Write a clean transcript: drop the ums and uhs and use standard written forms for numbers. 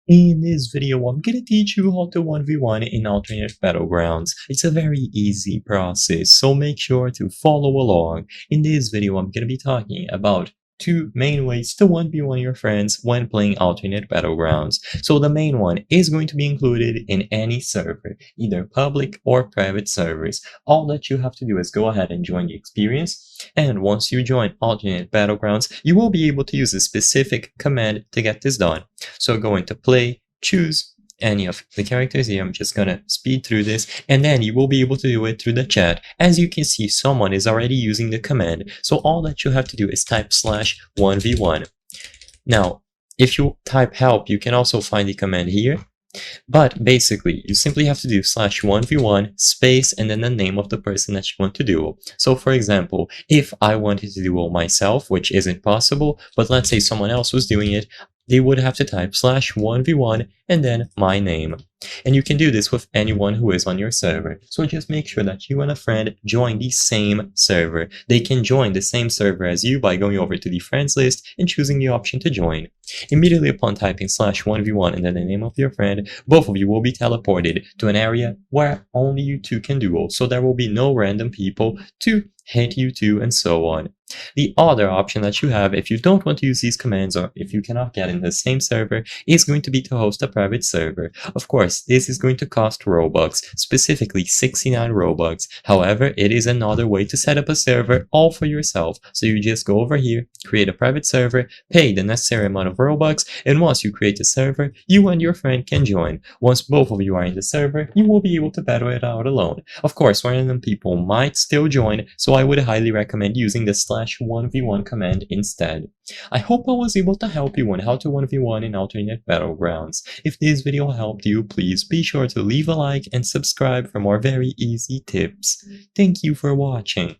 In this video, I'm gonna teach you how to 1v1 in alternate battlegrounds. It's a very easy process, so make sure to follow along. In this video, I'm gonna be talking about two main ways to 1v1 your friends when playing alternate battlegrounds. So the main one is going to be included in any server, either public or private servers. All that you have to do is go ahead and join the experience, and once you join alternate battlegrounds, you will be able to use a specific command to get this done. So go into play, choose any of the characters here. I'm just gonna speed through this, and then you will be able to do it through the chat. As you can see, someone is already using the command, so all that you have to do is type /1v1. Now, if you type help, you can also find the command here. But basically, you simply have to do /1v1 space and then the name of the person that you want to duel. So for example, if I wanted to duel myself, which isn't possible, but let's say someone else was doing it, they would have to type /1v1 and then my name. And you can do this with anyone who is on your server. So just make sure that you and a friend join the same server. They can join the same server as you by going over to the friends list and choosing the option to join. Immediately upon typing /1v1 and then the name of your friend, both of you will be teleported to an area where only you two can duel. So there will be no random people to hit you two and so on. The other option that you have, if you don't want to use these commands or if you cannot get in the same server, is going to be to host a private server. Of course, this is going to cost Robux, specifically 69 Robux. However, it is another way to set up a server all for yourself. So you just go over here, create a private server, pay the necessary amount of Robux, and once you create a server, you and your friend can join. Once both of you are in the server, you will be able to battle it out alone. Of course, random people might still join, so I would highly recommend using the /1v1 command instead. I hope I was able to help you on how to 1v1 in alternate battlegrounds. If this video helped you, please be sure to leave a like and subscribe for more very easy tips. Thank you for watching.